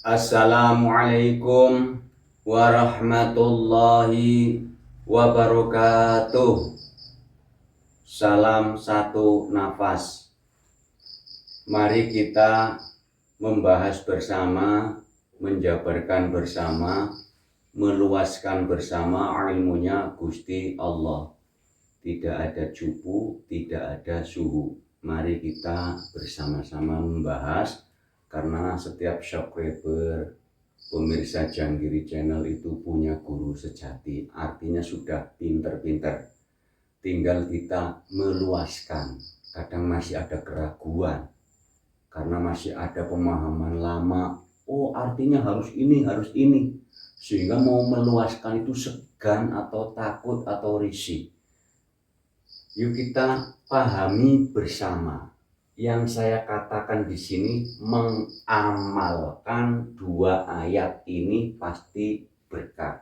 Assalamualaikum warahmatullahi wabarakatuh. Salam satu nafas. Mari kita membahas bersama, menjabarkan bersama, meluaskan bersama ilmunya Gusti Allah. Tidak ada cupu, tidak ada suhu. Mari kita bersama-sama membahas, karena setiap subscriber pemirsa Janggiri Channel itu punya guru sejati. Artinya sudah pinter-pinter. Tinggal kita meluaskan. Kadang masih ada keraguan, karena masih ada pemahaman lama. Oh, artinya harus ini, harus ini. Sehingga mau meluaskan itu segan atau takut atau risih. Yuk kita pahami bersama. Yang saya katakan di sini, mengamalkan dua ayat ini pasti berkah.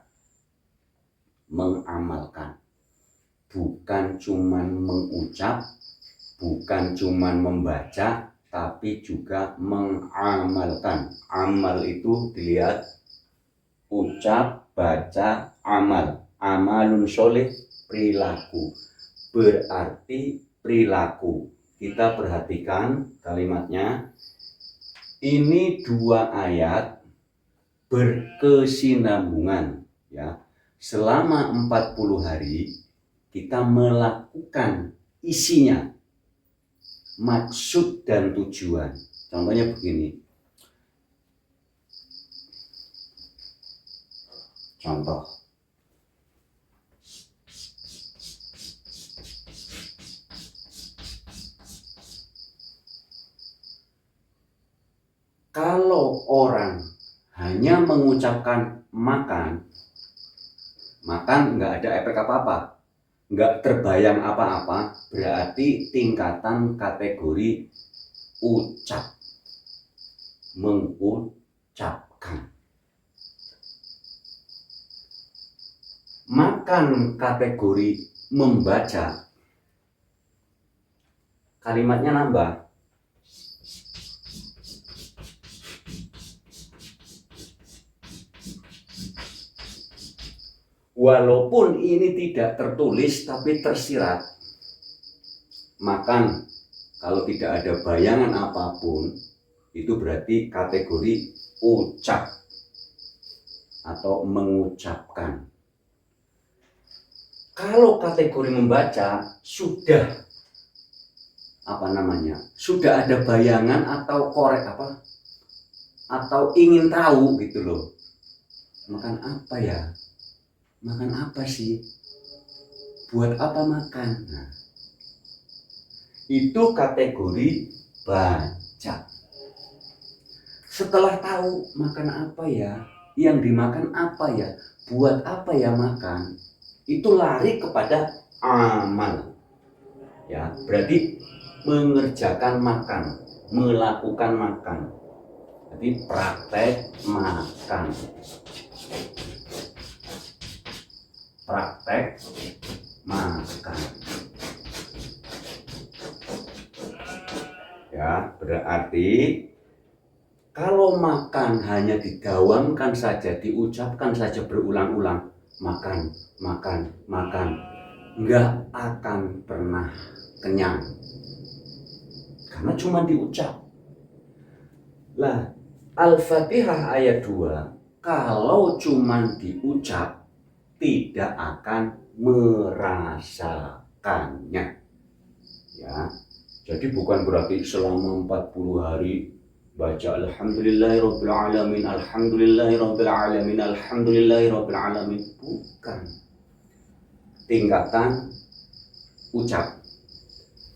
Mengamalkan, bukan cuman mengucap, bukan cuman membaca, tapi juga mengamalkan. Amal itu dilihat ucap, baca, amal. Amalun sholih, perilaku. Berarti perilaku. Kita perhatikan kalimatnya. Ini dua ayat berkesinambungan, ya. Selama 40 hari kita melakukan isinya, maksud dan tujuan. Contohnya begini. Contoh. Kalau orang hanya mengucapkan makan nggak ada efek apa-apa, nggak terbayang apa-apa, berarti tingkatan kategori ucap, mengucapkan. Makan kategori membaca, kalimatnya nambah. Walaupun ini tidak tertulis tapi tersirat. Makan, kalau tidak ada bayangan apapun, itu berarti kategori ucap atau mengucapkan. Kalau kategori membaca, sudah sudah ada bayangan atau korek atau ingin tahu gitu loh. Makan apa ya? Makan apa sih? Buat apa makan? Nah, itu kategori baca. Setelah tahu makan apa ya, yang dimakan apa ya, buat apa ya makan, itu lari kepada amal. Ya, berarti mengerjakan makan, melakukan makan. Jadi praktek makan. Praktek makan. Ya, berarti kalau makan hanya didawamkan saja, diucapkan saja berulang-ulang, makan, makan, makan, nggak akan pernah kenyang. Karena cuma diucap. Lah, Al-Fatihah ayat 2, kalau cuma diucap, tidak akan merasakannya. Ya, jadi bukan berarti selama 40 hari baca alhamdulillahirabbil alamin, alhamdulillahirabbil alamin, alhamdulillahirabbil alamin. Bukan. Tingkatan ucap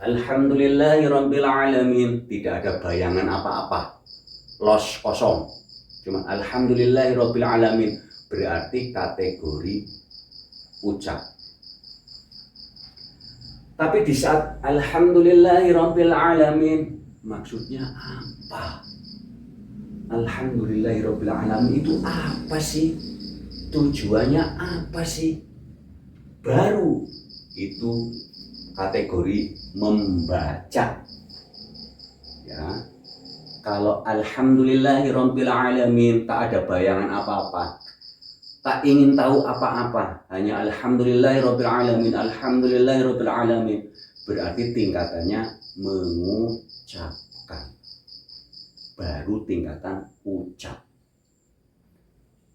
alhamdulillahirabbil alamin, tidak ada bayangan apa-apa, los kosong, cuma alhamdulillahirabbil alamin, berarti kategori ucap. Tapi di saat alhamdulillahirabbil alamin, maksudnya apa? Alhamdulillahirabbil alamin itu apa sih? Tujuannya apa sih? Baru itu kategori membaca. Ya. Kalau alhamdulillahirabbil alamin tak ada bayangan apa-apa, tak ingin tahu apa-apa, hanya alhamdulillahirabbil alamin, alhamdulillahirabbil alamin, berarti tingkatannya mengucapkan, baru tingkatan ucap.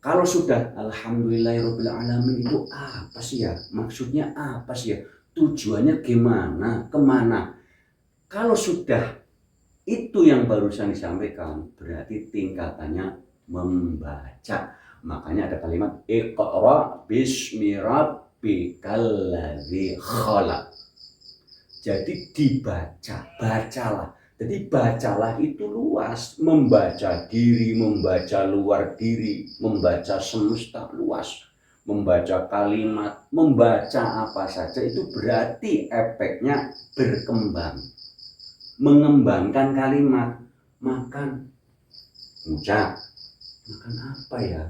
Kalau sudah alhamdulillahirabbil alamin itu apa sih ya? Maksudnya apa sih ya? Tujuannya gimana? Kemana? Kalau sudah itu yang barusan disampaikan, berarti tingkatannya membaca. Makanya ada kalimat Iqra bismi rabbikal ladzi khalaq. Jadi dibaca, bacalah. Jadi bacalah itu luas, membaca diri, membaca luar diri, membaca semesta luas, membaca kalimat, membaca apa saja itu berarti efeknya berkembang. Mengembangkan kalimat, makan, ucap, makan apa ya?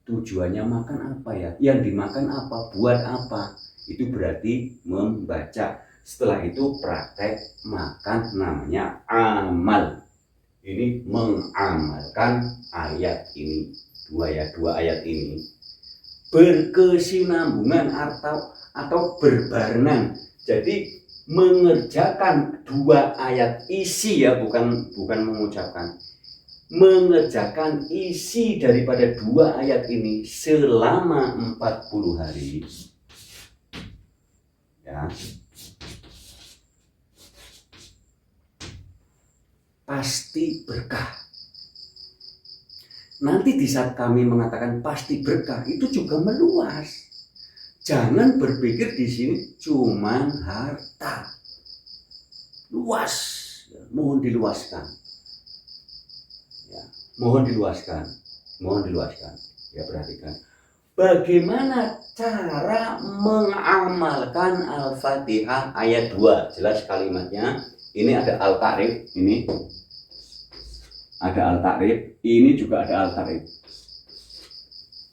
Tujuannya makan apa ya? Yang dimakan apa? Buat apa? Itu berarti membaca. Setelah itu praktek makan, namanya amal. Ini mengamalkan ayat ini, dua ayat ini berkesinambungan atau berbarengan. Jadi mengerjakan dua ayat isi ya, bukan mengucapkan. Mengerjakan isi daripada dua ayat ini selama 40 hari. Ya. Pasti berkah. Nanti di saat kami mengatakan pasti berkah, itu juga meluas. Jangan berpikir di sini cuman harta. Luas, ya, mohon diluaskan. Ya, mohon diluaskan. Ya, perhatikan. Bagaimana cara mengamalkan Al-Fatihah ayat 2? Jelas kalimatnya. Ini ada Al-Ta'rif, ini ada Al-Ta'rif, ini juga ada Al-Ta'rif.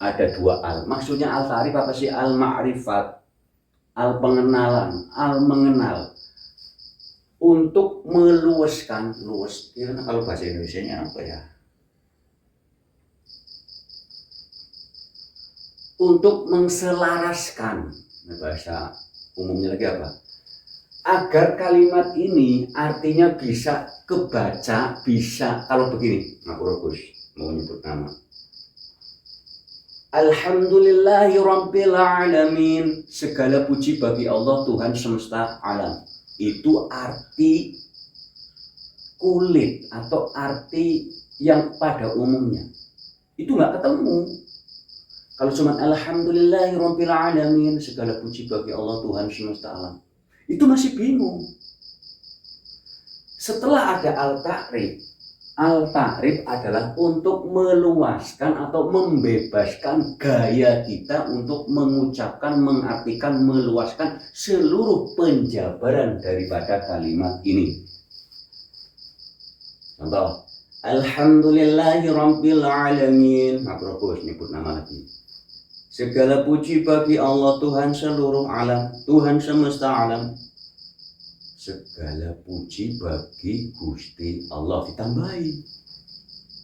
Ada dua al. Maksudnya al-ta'rif apa sih? Al-ma'rifat, al-pengenalan, al-mengenal. Untuk meluaskan, kira-kira kalau bahasa Indonesianya apa ya? Untuk mengselaraskan, bahasa umumnya lagi apa? Agar kalimat ini artinya bisa kebaca, bisa, kalau begini, aku Rogus mau nyebut nama. Alhamdulillahirabbil alamin. Segala puji bagi Allah Tuhan semesta alam. Itu arti kulit atau arti yang pada umumnya. Itu nggak ketemu. Kalau cuma alhamdulillahirabbil alamin, segala puji bagi Allah Tuhan semesta alam, itu masih bingung. Setelah ada al-ta'rif. Al-ta'rif adalah untuk meluaskan atau membebaskan gaya kita untuk mengucapkan, mengartikan, meluaskan seluruh penjabaran daripada kalimat ini. Contoh, alhamdulillahirabbil alamin. Makrokus nyebut nama lagi. Segala puji bagi Allah Tuhan seluruh alam, Tuhan semesta alam. Segala puji bagi Gusti Allah, ditambahi.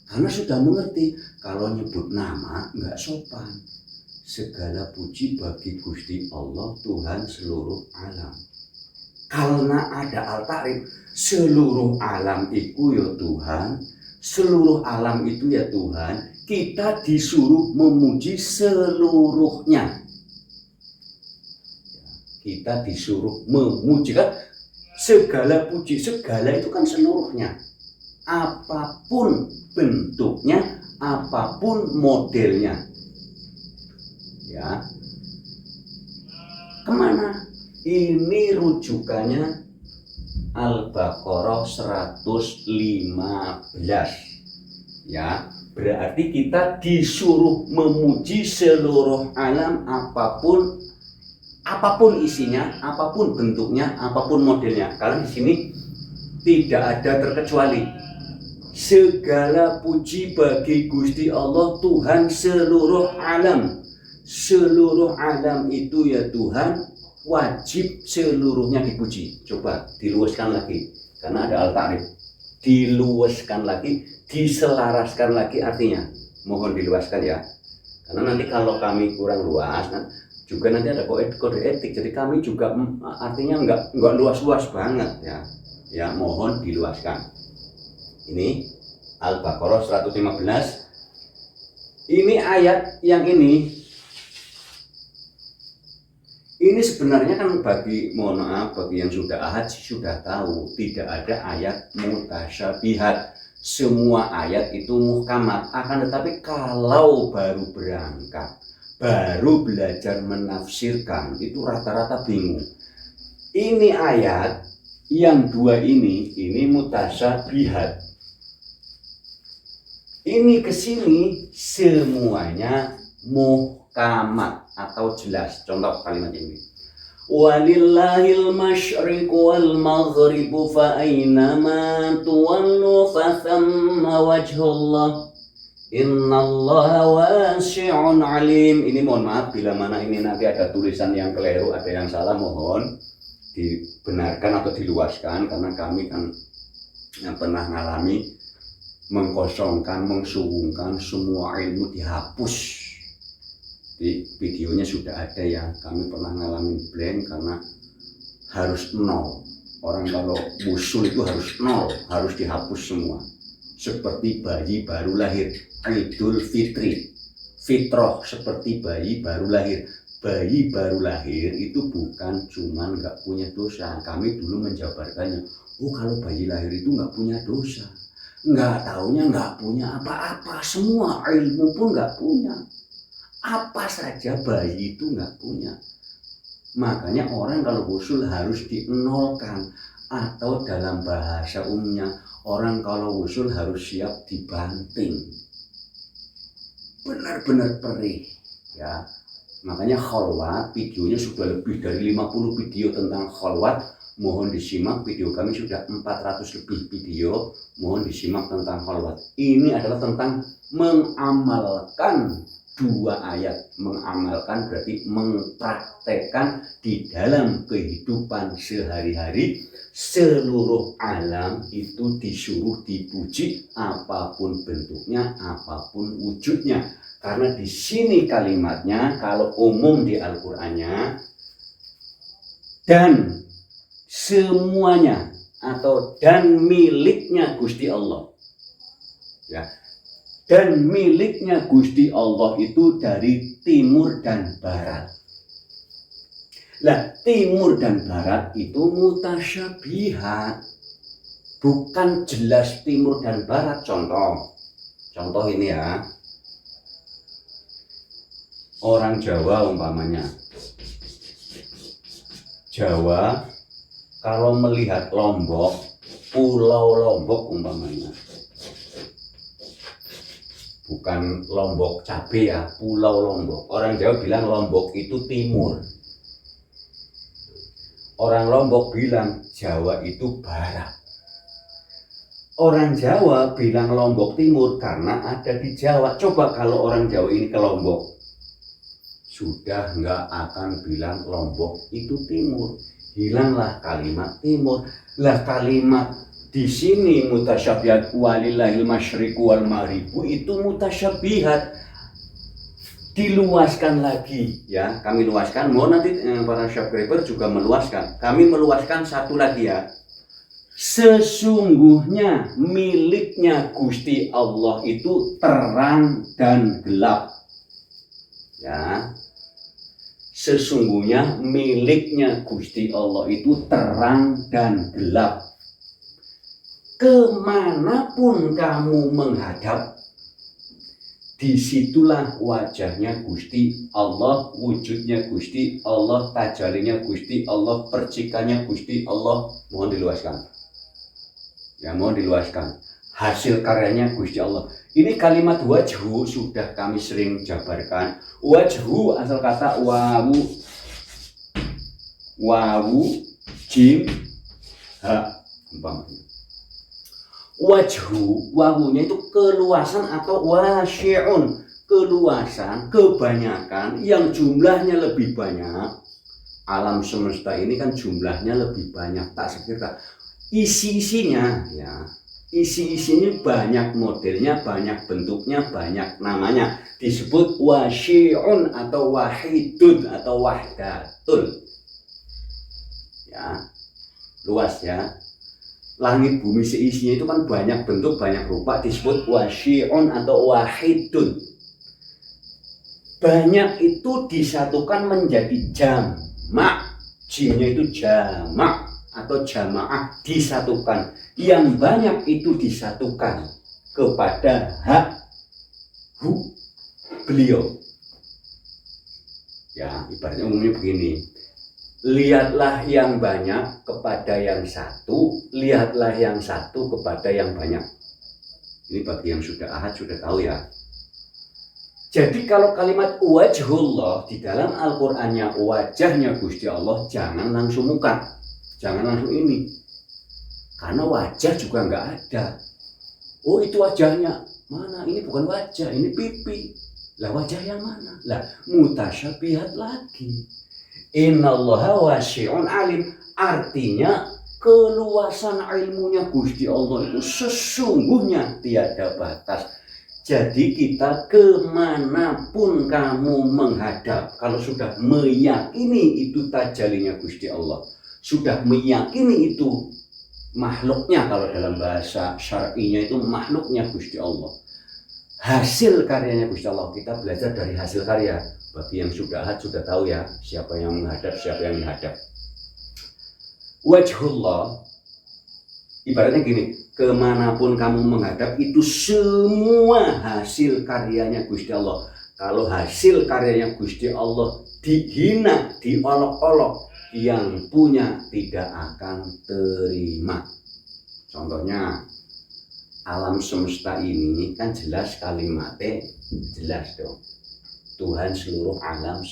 Karena sudah mengerti kalau nyebut nama nggak sopan. Segala puji bagi Gusti Allah Tuhan seluruh alam. Karena ada al-ta'rif, seluruh alam itu ya Tuhan, seluruh alam itu ya Tuhan, kita disuruh memuji seluruhnya. Kita disuruh memuji, kan? Segala puji, segala itu kan seluruhnya. Apapun bentuknya, apapun modelnya. Ya. Kemana? Ini rujukannya Al-Baqarah 115. Ya, berarti kita disuruh memuji seluruh alam, apapun isinya, apapun bentuknya, apapun modelnya. Karena di sini tidak ada terkecuali. Segala puji bagi Gusti Allah Tuhan seluruh alam. Seluruh alam itu ya Tuhan, wajib seluruhnya dipuji. Coba diluaskan lagi, karena ada al-ta'rif. diluaskan lagi, diselaraskan lagi, artinya mohon diluaskan ya, karena nanti kalau kami kurang luas juga nanti ada kode etik, jadi kami juga artinya nggak luas-luas banget ya, mohon diluaskan. Ini Al-Baqarah 115. Ini ayat yang ini sebenarnya kan bagi yang sudah haji sudah tahu, tidak ada ayat mutasyabihat. Semua ayat itu muhkamat. Akan tetapi kalau baru berangkat, baru belajar menafsirkan, itu rata-rata bingung. Ini ayat yang dua ini mutasyabihat. Ini kesini semuanya muhkamat atau jelas. Contoh kalimat ini. Walillahil masyriq wal maghrib fa aynama tuwallu fa thamma wajhullah. Innallaha wasi'un alim. Ini mohon maaf bila mana ini nanti ada tulisan yang keliru, ada yang salah, mohon dibenarkan atau diluaskan, karena kami kan yang pernah ngalami mengkosongkan, mengsuwungkan, semua ilmu dihapus. Di videonya sudah ada ya, kami pernah ngalamin blank karena harus nol. Orang kalau usul itu harus nol, harus dihapus semua. Seperti bayi baru lahir, Idul Fitri, fitrah seperti bayi baru lahir. Bayi baru lahir itu bukan cuman nggak punya dosa. Kami dulu menjabarkannya, kalau bayi lahir itu nggak punya dosa. Nggak taunya nggak punya apa-apa, semua ilmu pun nggak punya, apa saja bayi itu nggak punya. Makanya orang kalau usul harus dinolkan, atau dalam bahasa umumnya orang kalau usul harus siap dibanting, benar-benar perih ya. Makanya kholwat, videonya sudah lebih dari 50 video tentang kholwat. Mohon disimak, video kami sudah 400 lebih video. Mohon disimak tentang kholwat. Ini adalah tentang mengamalkan dua ayat. Mengamalkan berarti mempraktekkan di dalam kehidupan sehari-hari. Seluruh alam itu disuruh dipuji, apapun bentuknya, apapun wujudnya. Karena di sini kalimatnya, kalau umum di Al-Qur'annya, dan semuanya atau dan miliknya Gusti Allah ya, dan miliknya Gusti Allah itu dari timur dan barat. Nah, timur dan barat itu mutasyabihat, bukan jelas timur dan barat. Contoh ini ya, orang Jawa umpamanya, Jawa kalau melihat Lombok, Pulau Lombok umpamanya, bukan Lombok cabe ya, Pulau Lombok. Orang Jawa bilang Lombok itu timur. Orang Lombok bilang Jawa itu barat. Orang Jawa bilang Lombok timur karena ada di Jawa. Coba kalau orang Jawa ini ke Lombok, sudah nggak akan bilang Lombok itu timur. Hilanglah kalimat timur. Lah kalimat di sini mutasyabihat, walillahil masyriq wal maghrib, itu mutasyabihat. Diluaskan lagi ya, kami luaskan. Mau nanti para subscriber juga meluaskan. Kami meluaskan satu lagi ya. Sesungguhnya miliknya Gusti Allah itu terang dan gelap. Ya. Sesungguhnya miliknya Gusti Allah itu terang dan gelap. Kemanapun kamu menghadap, disitulah wajahnya Gusti Allah, wujudnya Gusti Allah, tajalinya Gusti Allah, percikannya Gusti Allah. Mohon diluaskan. Ya, mohon diluaskan. Hasil karyanya Gusti Allah. Ini kalimat wajhu sudah kami sering jabarkan. Wajhu asal kata wawu jim ha umpamanya. Wajhu, wawunya itu keluasan atau wasyi'un, keluasan, kebanyakan, yang jumlahnya lebih banyak. Alam semesta ini kan jumlahnya lebih banyak, tak sekitar isi-isinya ya. isi-isinya banyak modelnya, banyak bentuknya, banyak namanya. Disebut wasyi'un atau wahidun atau wahdatul. Ya, luas ya. Langit bumi seisinya itu kan banyak bentuk, banyak rupa, disebut wasyi'un atau wahidun. Banyak itu disatukan menjadi jamak. Jimnya itu jamak atau jamaah, disatukan. Yang banyak itu disatukan kepada beliau. Ya, ibaratnya umumnya begini. Lihatlah yang banyak kepada yang satu, lihatlah yang satu kepada yang banyak. Ini bagi yang sudah ahad sudah tahu ya. Jadi kalau kalimat wajhullah di dalam Al-Qur'annya wajahnya Gusti Allah, jangan langsung muka, jangan langsung ini. Karena wajah juga nggak ada. Oh itu wajahnya, mana? Ini bukan wajah, ini pipi. Lah wajah yang mana? Lah mutasyabihat lagi. Innallaha wasi'un alim. Artinya keluasan ilmunya Gusti Allah itu sesungguhnya tiada batas. Jadi kita kemanapun kamu menghadap, kalau sudah meyakini itu tajalinya Gusti Allah, sudah meyakini itu makhluknya, kalau dalam bahasa syar'inya itu makhluknya Gusti Allah, hasil karyanya Gusti Allah. Kita belajar dari hasil karya. Bagi yang sudah ahad sudah tahu ya, siapa yang menghadap, siapa yang menghadap. Wajhullah ibaratnya gini, kemanapun kamu menghadap itu semua hasil karyanya Gusti Allah. Kalau hasil karyanya Gusti Allah dihina, diolok-olok, yang punya tidak akan terima. Contohnya alam semesta ini kan jelas kalimatnya, jelas dong. Tuhan seluruh alam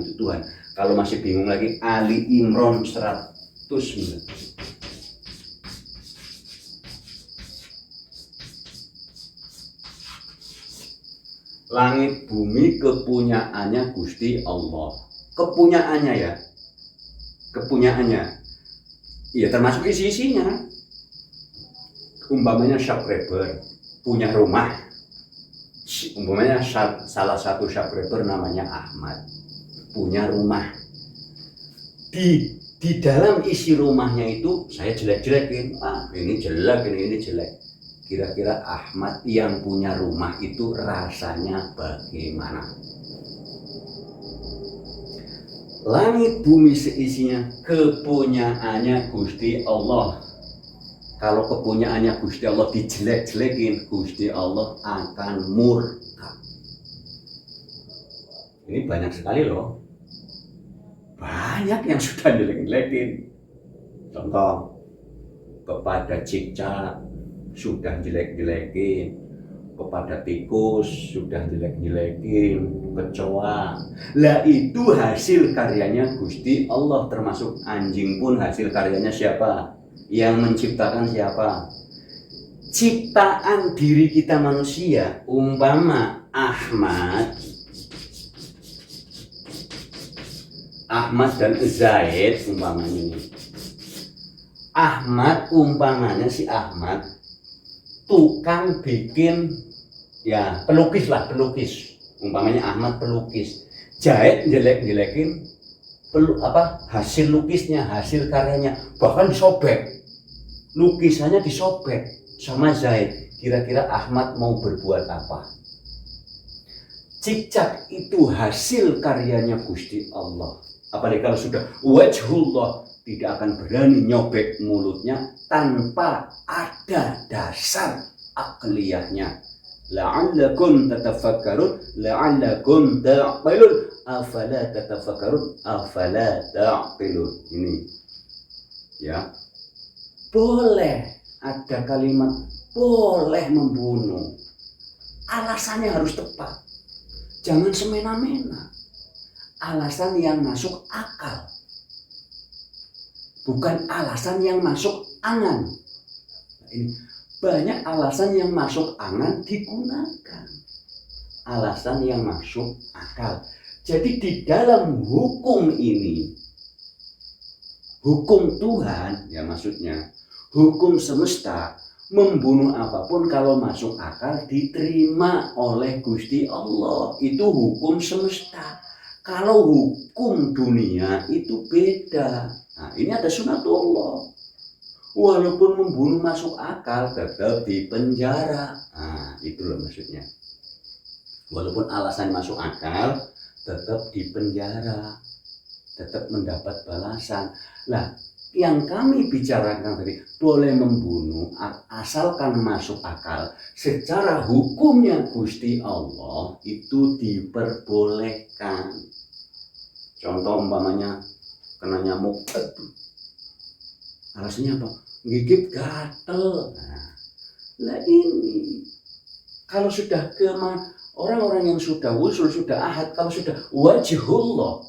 itu Tuhan. Kalau masih bingung lagi, Ali Imran 109. Langit bumi kepunyaannya Gusti Allah. Kepunyaannya ya. Kepunyaannya. Iya termasuk isi-isinya. Umpamanya subscriber punya rumah. Umpamanya salah satu subscriber namanya Ahmad. Punya rumah. Di dalam isi rumahnya itu saya jelek-jelekin. Ini jelek, ini jelek. Kira-kira Ahmad yang punya rumah itu rasanya bagaimana? Langit bumi seisinya kepunyaannya Gusti Allah. Kalau kepunyaannya Gusti Allah dijelek-jelekin, Gusti Allah akan murka. Ini banyak sekali loh. Banyak yang sudah jelek-jelekin. Contoh, kepada cicak sudah jelek-jelekin, kepada tikus sudah jelek-jelekin, kecoa. Lah itu hasil karyanya Gusti Allah, termasuk anjing pun hasil karyanya siapa? Yang menciptakan siapa? Ciptaan diri kita manusia, umpama Ahmad dan Zaid umpamanya ini. Ahmad umpamanya si Ahmad tukang bikin ya pelukis, umpamanya Ahmad pelukis. Zaid jelek-jelekin hasil lukisnya, hasil karyanya, bahkan disobek, lukisannya disobek sama Zaid. Kira-kira Ahmad mau berbuat apa? Cicak itu hasil karyanya Gusti Allah. Apalagi kalau sudah wajhullah, tidak akan berani nyobek mulutnya tanpa ada dasar akliyahnya. La'allakum tatafakkarun, la'allakum ta'qilun, afala tatafakkarun, afala ta'qilun. Ini ya, boleh ada kalimat boleh membunuh, alasannya harus tepat, jangan semena-mena, alasan yang masuk akal, bukan alasan yang masuk angan. Ini banyak alasan yang masuk angan digunakan, alasan yang masuk akal. Jadi di dalam hukum ini, hukum Tuhan ya maksudnya, hukum semesta, membunuh apapun kalau masuk akal diterima oleh Gusti Allah. Itu hukum semesta. Kalau hukum dunia itu beda. Nah, ini ada sunatullah. Walaupun membunuh masuk akal, tetap di penjara. Nah, itu loh maksudnya. Walaupun alasan masuk akal, tetap di penjara. Tetap mendapat balasan. Lah, yang kami bicarakan tadi, boleh membunuh asalkan masuk akal. Secara hukumnya Gusti Allah itu diperbolehkan. Contoh umpamanya kena nyamuk, alasannya apa? Gigit gatel. Nah ini kalau sudah orang-orang yang sudah wusul, sudah ahad, kalau sudah wajhullah,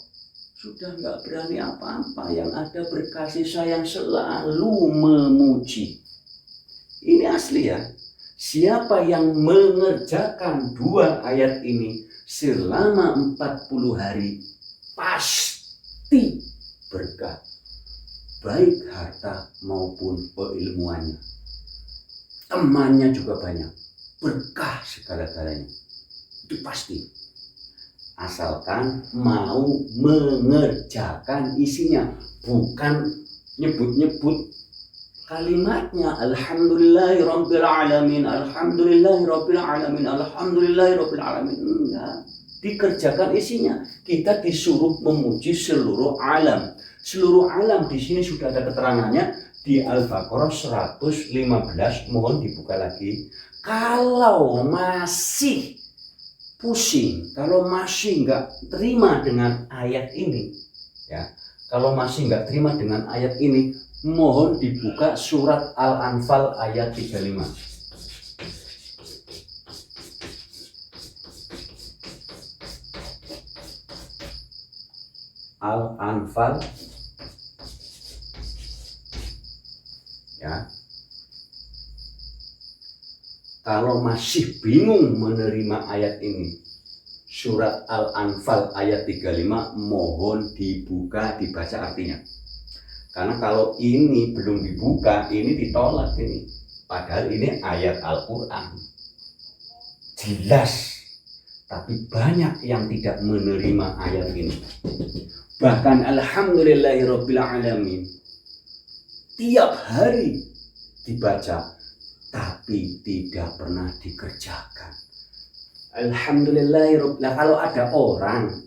sudah nggak berani apa-apa, yang ada berkasih sayang selalu memuji. Ini asli ya. Siapa yang mengerjakan 2 ayat ini selama 40 hari, pasti berkah. Baik harta maupun keilmuannya. Temannya juga banyak. Berkah segala-galanya. Itu pasti. Asalkan mau mengerjakan isinya. Bukan nyebut-nyebut kalimatnya. Alhamdulillahirabbil alamin, alhamdulillahirabbil alamin, alhamdulillahirabbil alamin. Enggak. Dikerjakan isinya. Kita disuruh memuji seluruh alam. Seluruh alam di sini sudah ada keterangannya di Al-Baqarah 115. Mohon dibuka lagi. Kalau masih pusing, kalau masih nggak terima dengan ayat ini, ya, kalau masih nggak terima dengan ayat ini, mohon dibuka surat Al-Anfal ayat 35. Al-Anfal, ya. Kalau masih bingung menerima ayat ini, surat Al-Anfal ayat 35, mohon dibuka, dibaca artinya. Karena kalau ini belum dibuka, ini ditolak ini. Padahal ini ayat Al-Quran. Jelas. Tapi banyak yang tidak menerima ayat ini. Bahkan alhamdulillahirabbil alamin. Tiap hari dibaca, tapi tidak pernah dikerjakan. Alhamdulillahirabbil. Nah, kalau ada orang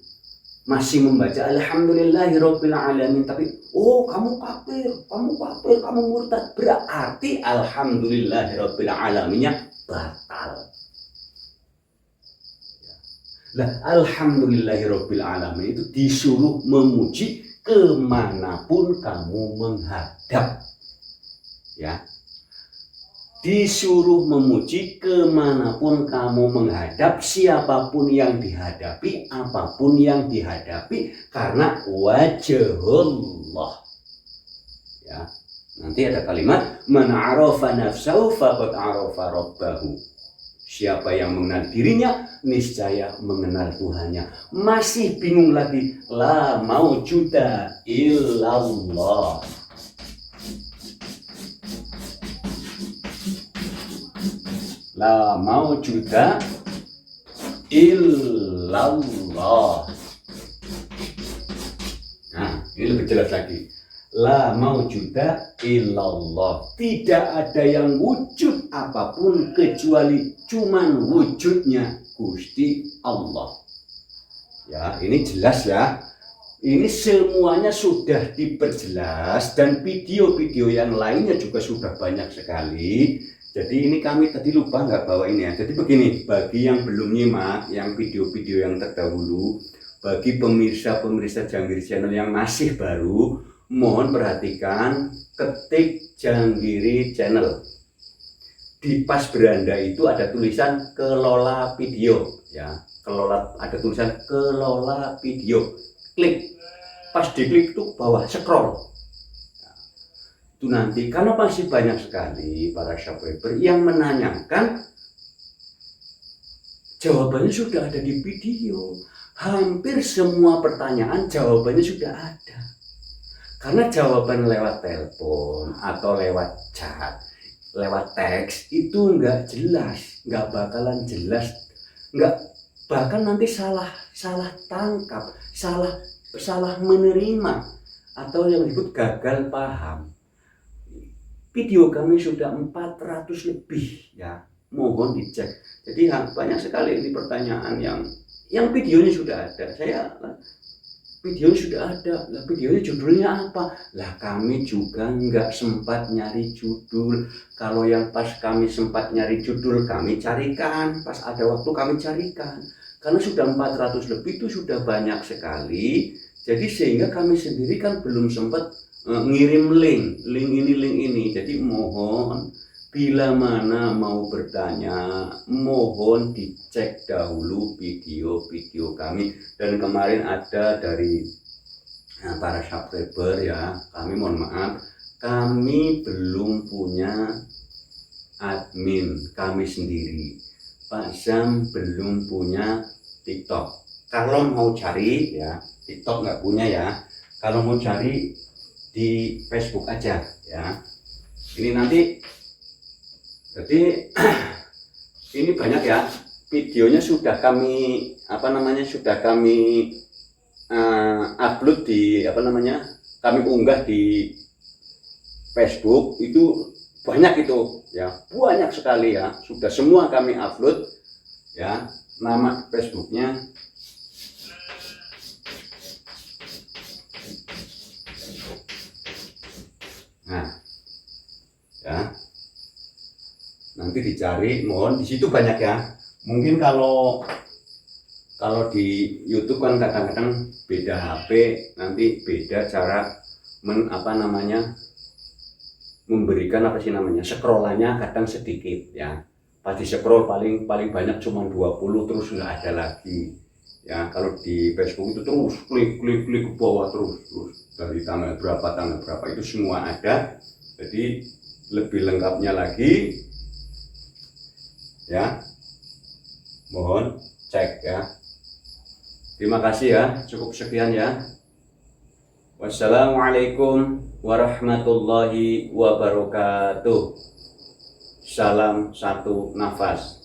masih membaca alhamdulillahirabbil alamin, tapi kamu kafir, kamu murtad, berarti alhamdulillahirabbil alaminnya batal. Nah, alhamdulillahirabbil alamin itu disuruh memuji kemanapun kamu menghadap. Ya. Disuruh memuji kemanapun kamu menghadap, siapapun yang dihadapi, apapun yang dihadapi, karena wajhullah. Ya. Nanti ada kalimat man 'arafa nafsahu faqad 'arafa rabbahu. Siapa yang mengenal dirinya, niscaya mengenal Tuhannya. Masih bingung lagi, la maujuda illallah. La maujuda illallah. Nah, ini lebih jelas lagi. La maujuda illallah. Tidak ada yang wujud apapun kecuali cuman wujudnya Gusti Allah. Ya, ini jelas ya. Ini semuanya sudah diperjelas dan video-video yang lainnya juga sudah banyak sekali. Jadi ini kami tadi lupa nggak bawa ini ya. Jadi begini, bagi yang belum nyimak yang video-video yang terdahulu, bagi pemirsa-pemirsa Janggiri Channel yang masih baru, mohon perhatikan, ketik Janggiri Channel. Di pas beranda itu ada tulisan kelola video, ya. Ada tulisan kelola video. Klik. Pas diklik itu bawah scroll. Itu nanti karena masih banyak sekali para subscriber yang menanyakan, jawabannya sudah ada di video. Hampir semua pertanyaan jawabannya sudah ada. Karena jawaban lewat telepon atau lewat chat lewat teks itu nggak jelas, nggak bakalan jelas, nggak, bahkan nanti salah tangkap, salah menerima, atau yang disebut gagal paham. Video kami sudah 400 lebih ya, mohon dicek. Jadi banyak sekali ini pertanyaan yang videonya sudah ada. Videonya sudah ada, lah videonya judulnya apa? Lah kami juga nggak sempat nyari judul. Kalau yang pas kami sempat nyari judul kami carikan, pas ada waktu kami carikan. Karena sudah 400 lebih itu sudah banyak sekali. Jadi sehingga kami sendiri kan belum sempat ngirim link ini. Jadi mohon bila mana mau bertanya, mohon dicek dahulu video-video kami. Dan kemarin ada dari para subscriber ya, kami mohon maaf, kami belum punya admin kami sendiri. Pak Zam belum punya TikTok. Kalau mau cari ya, TikTok nggak punya ya. Kalau mau cari di Facebook aja ya. Ini nanti, jadi ini banyak ya, videonya sudah kami upload di kami unggah di Facebook, itu banyak itu ya, banyak sekali ya, sudah semua kami upload ya. Nama Facebooknya ya, nanti dicari, mohon, di situ banyak ya. Mungkin kalau di YouTube kan kadang-kadang beda HP, nanti beda cara memberikan scrollannya kadang sedikit ya. Pas di scroll paling banyak cuma 20, terus nggak ada lagi ya. Kalau di Facebook itu terus klik ke bawah terus dari tanggal berapa itu semua ada. Jadi lebih lengkapnya lagi ya, mohon cek ya. Terima kasih ya, cukup sekian ya. Wassalamualaikum warahmatullahi wabarakatuh. Salam satu nafas.